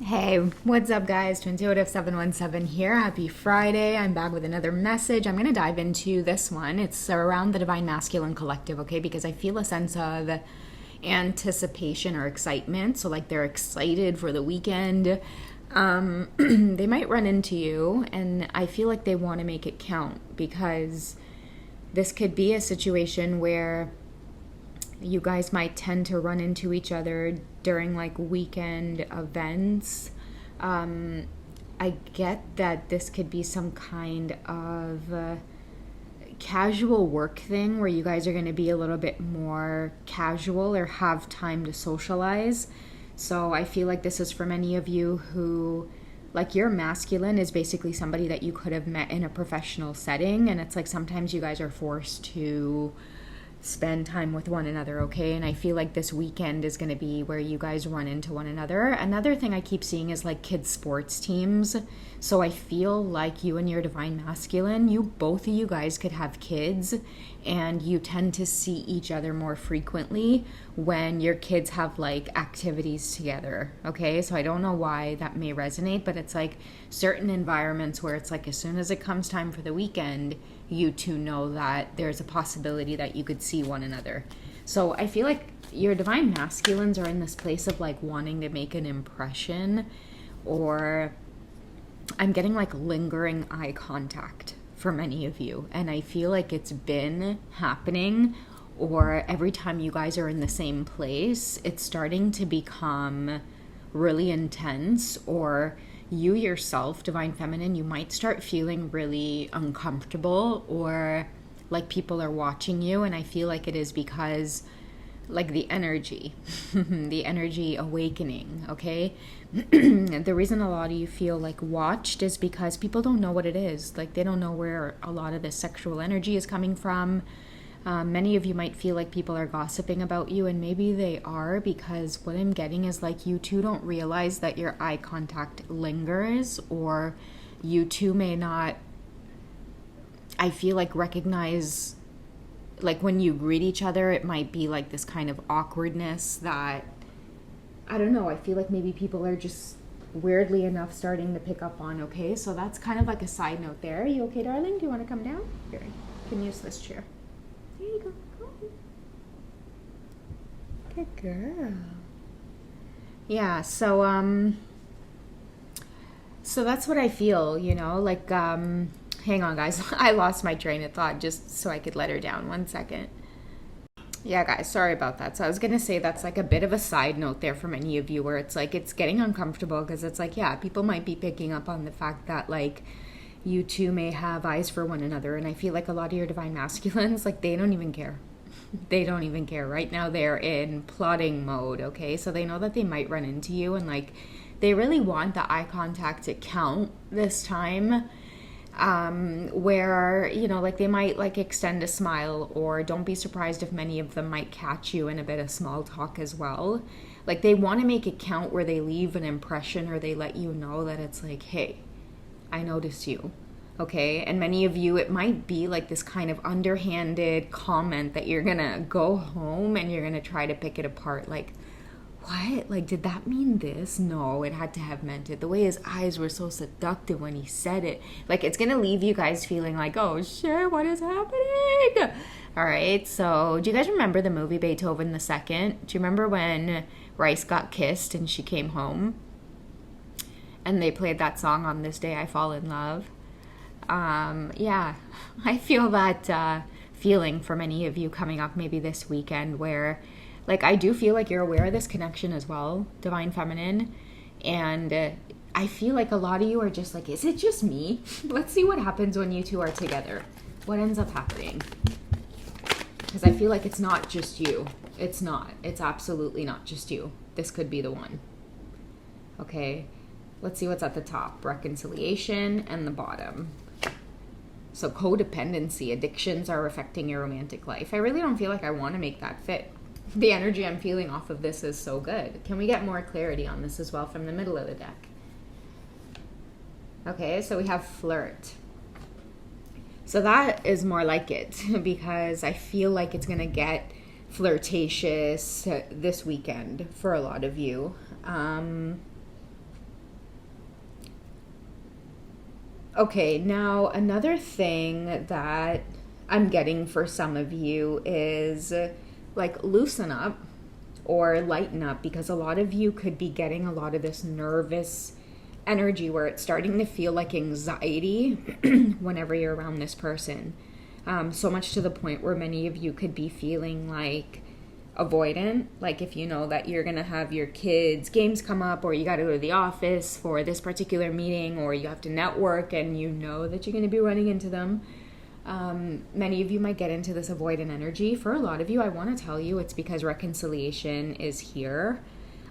Hey, what's up, guys? Twintuitive717 here. Happy Friday. I'm back with another message. I'm going to dive into this one. It's around the Divine Masculine Collective, okay? Because I feel a sense of anticipation or excitement. So, like, they're excited for the weekend. They might run into you, and I feel like they want to make it count because this could be a situation where you guys might tend to run into each other during like weekend events. I get that this could be some kind of casual work thing where you guys are going to be a little bit more casual or have time to socialize. So I feel like this is for many of you who, like, your masculine is basically somebody that you could have met in a professional setting, and it's like sometimes you guys are forced to spend time with one another, okay? And I feel like this weekend is going to be where you guys run into one another. Another thing I keep seeing is like kids sports teams. So I feel like you and your divine masculine, both of you guys could have kids, and you tend to see each other more frequently when your kids have like activities together, okay? So I don't know why that may resonate, but it's like certain environments where it's like as soon as it comes time for the weekend, you two know that there's a possibility that you could see one another. So I feel like your divine masculines are in this place of like wanting to make an impression, or I'm getting like lingering eye contact for many of you, and I feel like it's been happening, or every time you guys are in the same place it's starting to become really intense, or you yourself, divine feminine, you might start feeling really uncomfortable, or like people are watching you. And I feel like it is because like the energy the energy awakening, okay? The reason a lot of you feel like watched is because people don't know what it is. Like they don't know where a lot of this sexual energy is coming from. Many of you might feel like people are gossiping about you, and maybe they are, because what I'm getting is like you two don't realize that your eye contact lingers, or you two may not, I feel like, recognize, like when you greet each other, it might be like this kind of awkwardness that, I don't know, I feel like maybe people are just weirdly enough starting to pick up on, okay? So that's kind of like a side note there. Are you okay, darling? Do you want to come down? Here, you can use this chair. There you go. Good girl. Yeah, so that's what I feel, like, hang on, guys. I lost my train of thought just so I could let her down. 1 second. Yeah, guys, sorry about that. So I was going to say that's like a bit of a side note there for many of you, where it's like it's getting uncomfortable because it's like, yeah, people might be picking up on the fact that like you two may have eyes for one another. And I feel like a lot of your divine masculines, like they don't even care. They don't even care. Right now they're in plotting mode, okay? So they know that they might run into you, and like they really want the eye contact to count this time. Where, like they might like extend a smile, or don't be surprised if many of them might catch you in a bit of small talk as well. Like they want to make it count, where they leave an impression, or they let you know that it's like, hey, I noticed you, okay? And many of you, it might be like this kind of underhanded comment that you're gonna go home and you're gonna try to pick it apart, like, what? Like, did that mean this? No, it had to have meant it. The way his eyes were so seductive when he said it. Like, it's going to leave you guys feeling like, oh, shit, what is happening? All right, so do you guys remember the movie Beethoven the Second? Do you remember when Rice got kissed and she came home? And they played that song, On This Day I Fall in Love. Yeah, I feel that feeling for many of you coming up maybe this weekend, where like I do feel like you're aware of this connection as well, divine feminine, and I feel like a lot of you are just like, is it just me? Let's see what happens when you two are together. What ends up happening? Because I feel like it's not just you. It's not. It's absolutely not just you. This could be the one. Okay, let's see what's at the top. Reconciliation, and the bottom. So codependency, addictions are affecting your romantic life. I really don't feel like I want to make that fit. The energy I'm feeling off of this is so good. Can we get more clarity on this as well from the middle of the deck? Okay, so we have flirt. So that is more like it, because I feel like it's going to get flirtatious this weekend for a lot of you. Okay, now another thing that I'm getting for some of you is like loosen up or lighten up, because a lot of you could be getting a lot of this nervous energy where it's starting to feel like anxiety whenever you're around this person. So much to the point where many of you could be feeling like avoidant, like if you know that you're going to have your kids' games come up, or you got to go to the office for this particular meeting, or you have to network and you know that you're going to be running into them. Many of you might get into this avoidant energy. For a lot of you, I want to tell you it's because reconciliation is here.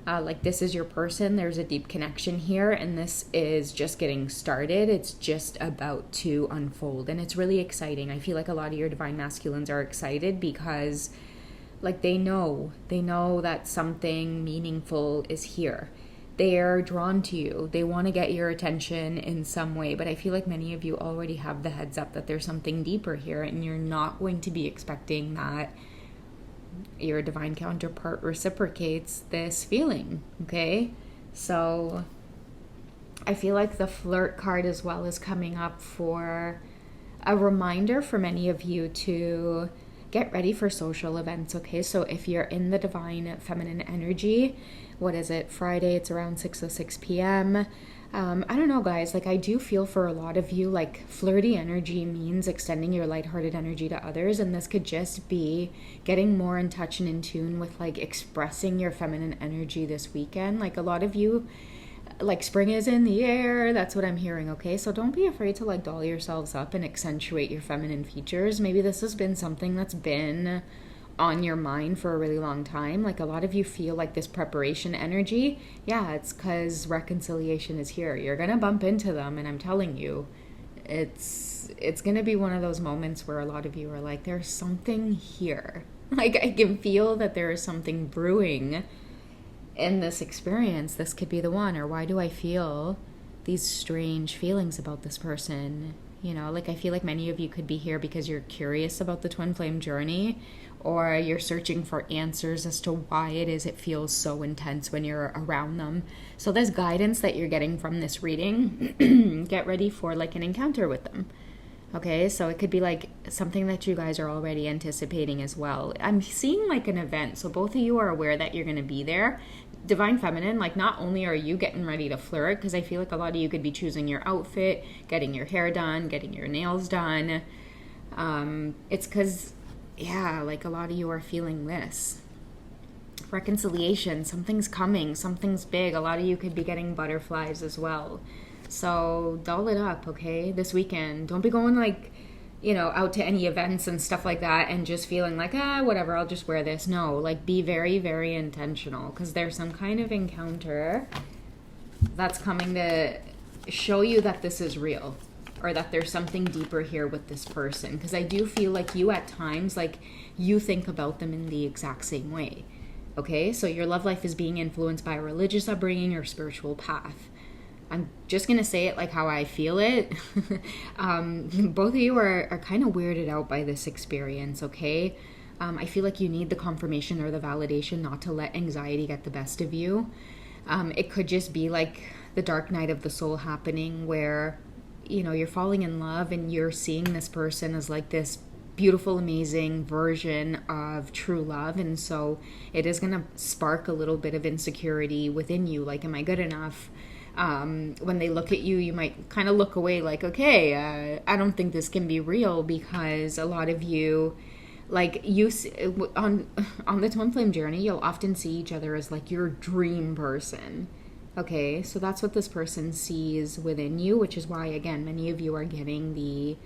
Like this is your person, there's a deep connection here, and this is just getting started. It's just about to unfold, and it's really exciting. I feel like a lot of your divine masculines are excited because like they know that something meaningful is here. They're drawn to you. They want to get your attention in some way, but I feel like many of you already have the heads up that there's something deeper here, and you're not going to be expecting that your divine counterpart reciprocates this feeling, okay? So I feel like the flirt card as well is coming up for a reminder for many of you to get ready for social events, okay? So if you're in the divine feminine energy, what is it, Friday, it's around 6:06 p.m. I don't know, guys, like I do feel for a lot of you, like flirty energy means extending your lighthearted energy to others, and this could just be getting more in touch and in tune with like expressing your feminine energy this weekend. Like a lot of you, like spring is in the air, that's what I'm hearing, okay? So don't be afraid to like doll yourselves up and accentuate your feminine features. Maybe this has been something that's been on your mind for a really long time. Like a lot of you feel like this preparation energy. Yeah, it's because reconciliation is here. You're gonna bump into them, and I'm telling you, it's gonna be one of those moments where a lot of you are like, there's something here. Like I can feel that there is something brewing in this experience. This could be the one. Or why do I feel these strange feelings about this person? You know, like I feel like many of you could be here because you're curious about the twin flame journey, or you're searching for answers as to why it feels so intense when you're around them. So there's guidance that you're getting from this reading. Get ready for like an encounter with them. Okay, so it could be like something that you guys are already anticipating as well. I'm seeing like an event, so both of you are aware that you're going to be there. Divine Feminine, like not only are you getting ready to flirt, because I feel like a lot of you could be choosing your outfit, getting your hair done, getting your nails done. It's because, yeah, like a lot of you are feeling this. Reconciliation, something's coming, something's big. A lot of you could be getting butterflies as well. So doll it up, okay, this weekend. Don't be going like, you know, out to any events and stuff like that and just feeling like, whatever, I'll just wear this. No, like be very, very intentional, because there's some kind of encounter that's coming to show you that this is real, or that there's something deeper here with this person. Because I do feel like you at times, like you think about them in the exact same way, okay? So your love life is being influenced by a religious upbringing or spiritual path. I'm just going to say it like how I feel it. Both of you are kind of weirded out by this experience, okay? I feel like you need the confirmation or the validation not to let anxiety get the best of you. It could just be like the dark night of the soul happening where, you know, you're falling in love and you're seeing this person as like this beautiful, amazing version of true love. And so it is going to spark a little bit of insecurity within you. Like, am I good enough? When they look at you, you might kind of look away like, okay, I don't think this can be real, because a lot of you, like you on the twin flame journey, you'll often see each other as like your dream person. Okay, so that's what this person sees within you, which is why, again, many of you are getting the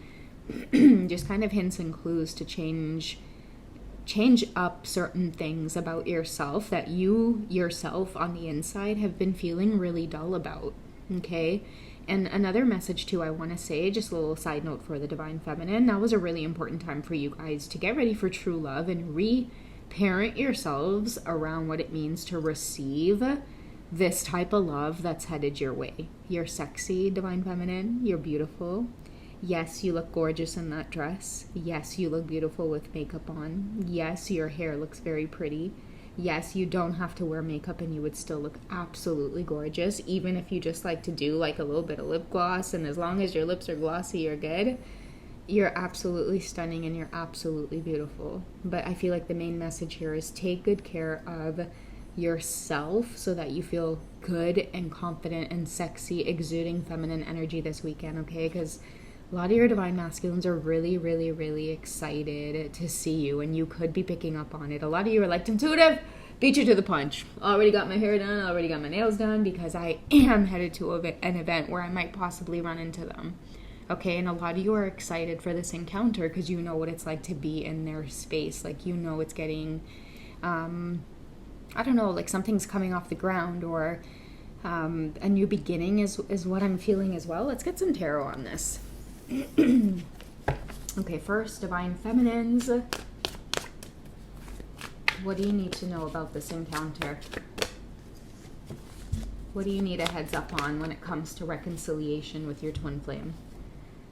just kind of hints and clues to change up certain things about yourself that you yourself on the inside have been feeling really dull about, okay? And another message too I want to say, just a little side note for the Divine Feminine, that was a really important time for you guys to get ready for true love and reparent yourselves around what it means to receive this type of love that's headed your way. You're sexy, Divine Feminine. You're beautiful. Yes, you look gorgeous in that dress. Yes, you look beautiful with makeup on. Yes, your hair looks very pretty. Yes, you don't have to wear makeup and you would still look absolutely gorgeous, even if you just like to do like a little bit of lip gloss, and as long as your lips are glossy, you're good. You're absolutely stunning and you're absolutely beautiful. But I feel like the main message here is take good care of yourself so that you feel good and confident and sexy, exuding feminine energy this weekend, okay? Because a lot of your divine masculines are really, really, really excited to see you, and you could be picking up on it. A lot of you are like, intuitive, beat you to the punch. Already got my hair done, already got my nails done, because I am headed to an event where I might possibly run into them. Okay, and a lot of you are excited for this encounter because you know what it's like to be in their space. Like, you know it's getting, I don't know, like something's coming off the ground, or a new beginning is what I'm feeling as well. Let's get some tarot on this. Okay, first, divine feminines. What do you need to know about this encounter? What do you need a heads up on when it comes to reconciliation with your twin flame?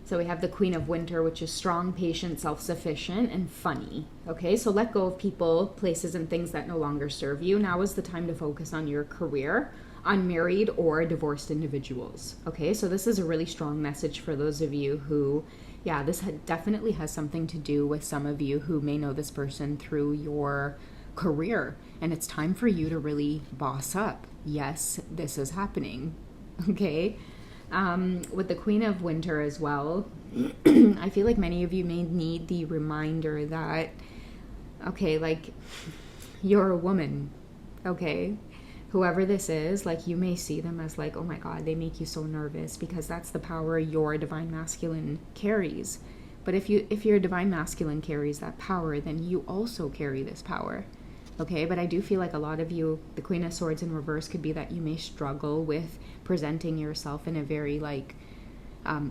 So we have the Queen of Winter, which is strong, patient, self-sufficient, and funny. Okay, so let go of people, places, and things that no longer serve you. Now is the time to focus on your career, on married or divorced individuals. Okay, so this is a really strong message for those of you who, yeah, this definitely has something to do with some of you who may know this person through your career. And it's time for you to really boss up. Yes, this is happening. Okay. With the Queen of Winter as well, I feel like many of you may need the reminder that, okay, like, you're a woman, okay? Whoever this is, like, you may see them as like, oh my God, they make you so nervous, because that's the power your divine masculine carries. But if your divine masculine carries that power, then you also carry this power. Okay, but I do feel like a lot of you, the Queen of Swords in reverse could be that you may struggle with presenting yourself in a very like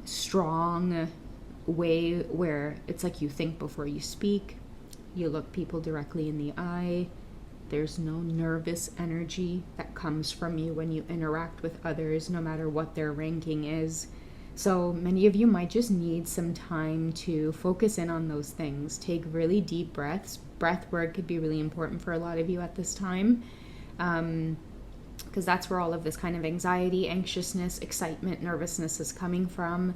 strong way, where it's like you think before you speak, you look people directly in the eye. There's no nervous energy that comes from you when you interact with others, no matter what their ranking is. So many of you might just need some time to focus in on those things. Take really deep breaths. Breath work could be really important for a lot of you at this time, because that's where all of this kind of anxiety, anxiousness, excitement, nervousness is coming from.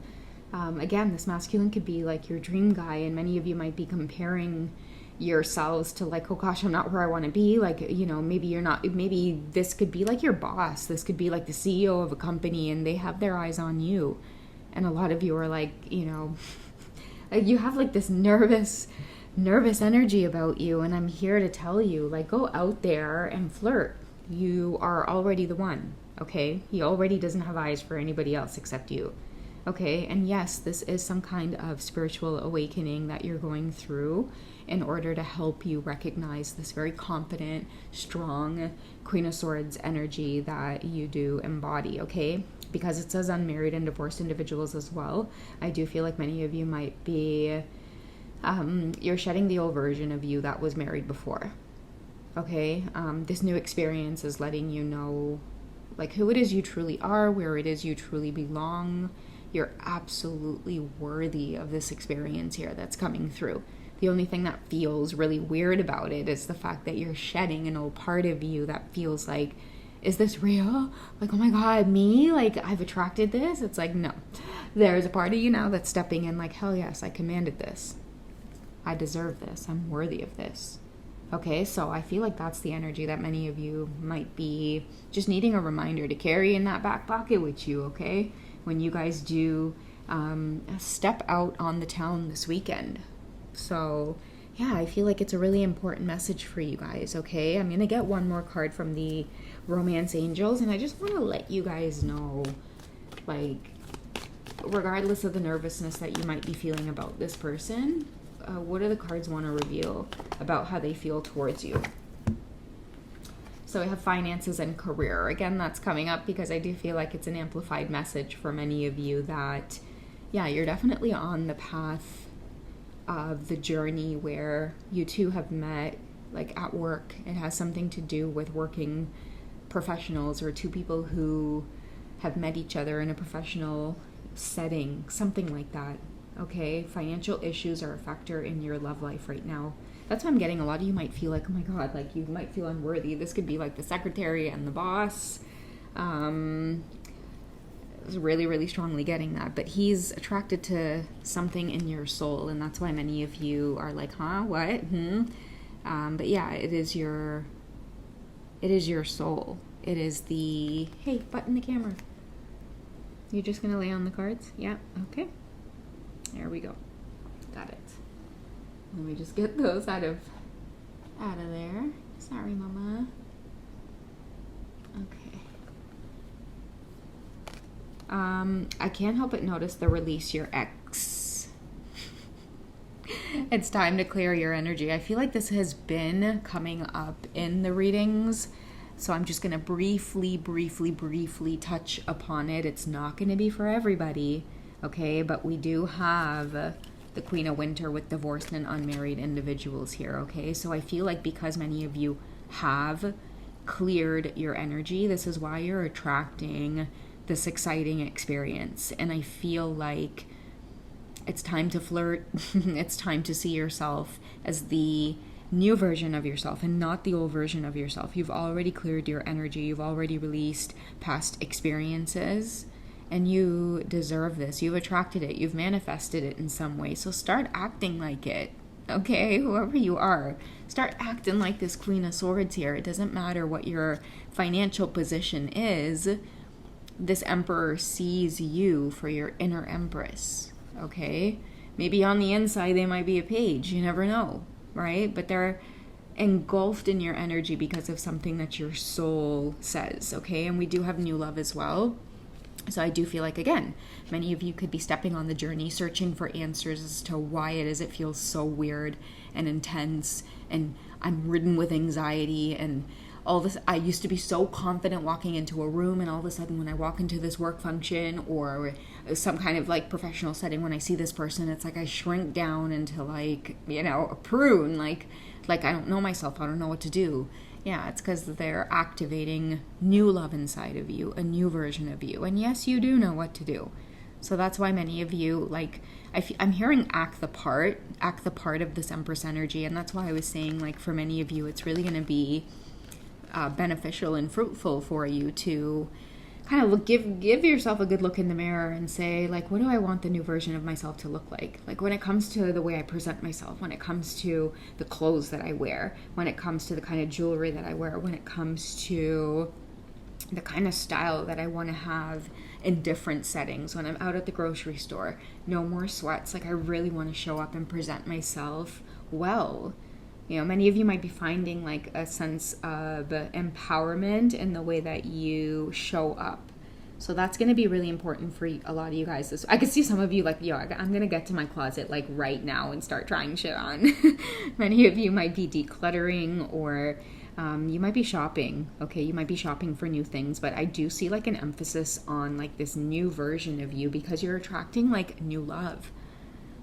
Again, this masculine could be like your dream guy, and many of you might be comparing yourselves to like, oh gosh, I'm not where I want to be. Like, you know, maybe you're not, maybe this could be like your boss. This could be like the CEO of a company, and they have their eyes on you. And a lot of you are like, you know, you have like this nervous energy about you. And I'm here to tell you, like, go out there and flirt. You are already the one, okay? He already doesn't have eyes for anybody else except you, okay? And yes, this is some kind of spiritual awakening that you're going through in order to help you recognize this very confident, strong Queen of Swords energy that you do embody, okay? Because it says unmarried and divorced individuals as well. I do feel like many of you might be, you're shedding the old version of you that was married before, okay? This new experience is letting you know, like, who it is you truly are, where it is you truly belong. You're absolutely worthy of this experience here that's coming through. The only thing that feels really weird about it is the fact that you're shedding an old part of you that feels like, is this real? Like, oh my God, me? Like, I've attracted this? It's like, no. There's a part of you now that's stepping in like, hell yes, I commanded this. I deserve this. I'm worthy of this. Okay, so I feel like that's the energy that many of you might be just needing a reminder to carry in that back pocket with you, okay? When you guys do step out on the town this weekend. So yeah, I feel like it's a really important message for you guys, okay? I'm going to get one more card from the Romance Angels, and I just want to let you guys know, like, regardless of the nervousness that you might be feeling about this person, what do the cards want to reveal about how they feel towards you? So we have finances and career. Again, that's coming up because I do feel like it's an amplified message for many of you that, yeah, you're definitely on the path of the journey where you two have met, like, at work. It has something to do with working professionals or two people who have met each other in a professional setting, something like that. Okay, financial issues are a factor in your love life right now. That's what I'm getting. A lot of you might feel like, oh my God, like you might feel unworthy. This could be like the secretary and the boss. I was really, really strongly getting that. But he's attracted to something in your soul. And that's why many of you are like, huh, what? But yeah, it is your soul. It is the, hey, button the camera. You're just going to lay on the cards? Yeah, okay. There we go. Got it. Let me just get those out of there. Sorry, Mama. Okay. I can't help but notice the release your ex. It's time to clear your energy. I feel like this has been coming up in the readings, so I'm just going to briefly touch upon it. It's not going to be for everybody, okay? But we do have the Queen of Winter with divorced and unmarried individuals here, okay? So I feel like because many of you have cleared your energy, this is why you're attracting this exciting experience. And I feel like it's time to flirt. It's time to see yourself as the new version of yourself and not the old version of yourself. You've already cleared your energy. You've already released past experiences, and you deserve this. You've attracted it. You've manifested it in some way. So start acting like it, okay? Whoever you are, start acting like this Queen of Swords here. It doesn't matter what your financial position is. This Emperor sees you for your inner Empress, okay? Maybe on the inside they might be a page. You never know, right? But they're engulfed in your energy because of something that your soul says, okay? And we do have new love as well. So I do feel like, again, many of you could be stepping on the journey, searching for answers as to why it is it feels so weird and intense, and I'm ridden with anxiety and all this. I used to be so confident walking into a room, and all of a sudden when I walk into this work function or some kind of like professional setting, when I see this person, it's like I shrink down into like, you know, a prune, like I don't know myself, I don't know what to do. Yeah, it's because they're activating new love inside of you, a new version of you. And yes, you do know what to do. So that's why many of you, like, I'm hearing act the part of this Empress energy. And that's why I was saying, like, for many of you, it's really going to be beneficial and fruitful for you to kind of give yourself a good look in the mirror and say, like, what do I want the new version of myself to look like? Like, when it comes to the way I present myself, when it comes to the clothes that I wear, when it comes to the kind of jewelry that I wear, when it comes to the kind of style that I want to have in different settings. When I'm out at the grocery store, no more sweats. Like, I really want to show up and present myself well. You know, many of you might be finding like a sense of empowerment in the way that you show up. So that's going to be really important for a lot of you guys. I could see some of you like, yo, I'm going to get to my closet like right now and start trying shit on. Many of you might be decluttering, or you might be shopping. Okay, you might be shopping for new things, but I do see like an emphasis on like this new version of you because you're attracting like new love.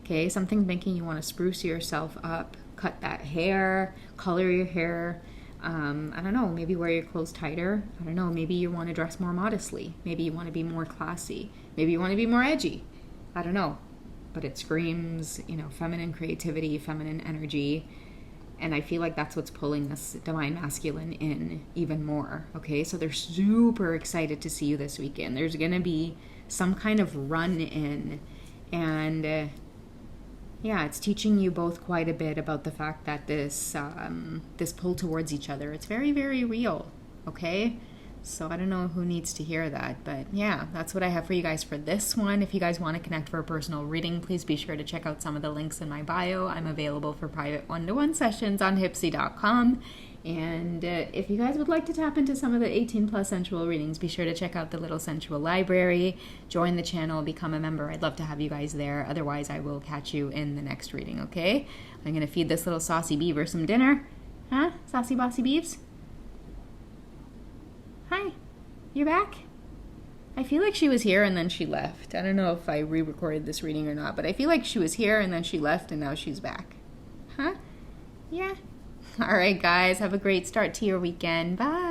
Okay, something making you want to spruce yourself up. Cut that hair, color your hair. I don't know, maybe wear your clothes tighter. I don't know, maybe you want to dress more modestly. Maybe you want to be more classy. Maybe you want to be more edgy. I don't know. But it screams, you know, feminine creativity, feminine energy. And I feel like that's what's pulling this divine masculine in even more. Okay, so they're super excited to see you this weekend. There's going to be some kind of run in. And yeah, it's teaching you both quite a bit about the fact that this pull towards each other, it's very, very real, okay? So I don't know who needs to hear that, but yeah, that's what I have for you guys for this one. If you guys want to connect for a personal reading, please be sure to check out some of the links in my bio. I'm available for private one-to-one sessions on Hipsy.com. And if you guys would like to tap into some of the 18 plus sensual readings, be sure to check out the Little Sensual Library, join the channel, become a member. I'd love to have you guys there. Otherwise, I will catch you in the next reading, okay? I'm going to feed this little saucy beaver some dinner. Huh? Saucy bossy beeves? Hi. You're back? I feel like she was here and then she left. I don't know if I re-recorded this reading or not, but I feel like she was here and then she left and now she's back. Huh? Yeah. All right, guys. Have a great start to your weekend. Bye.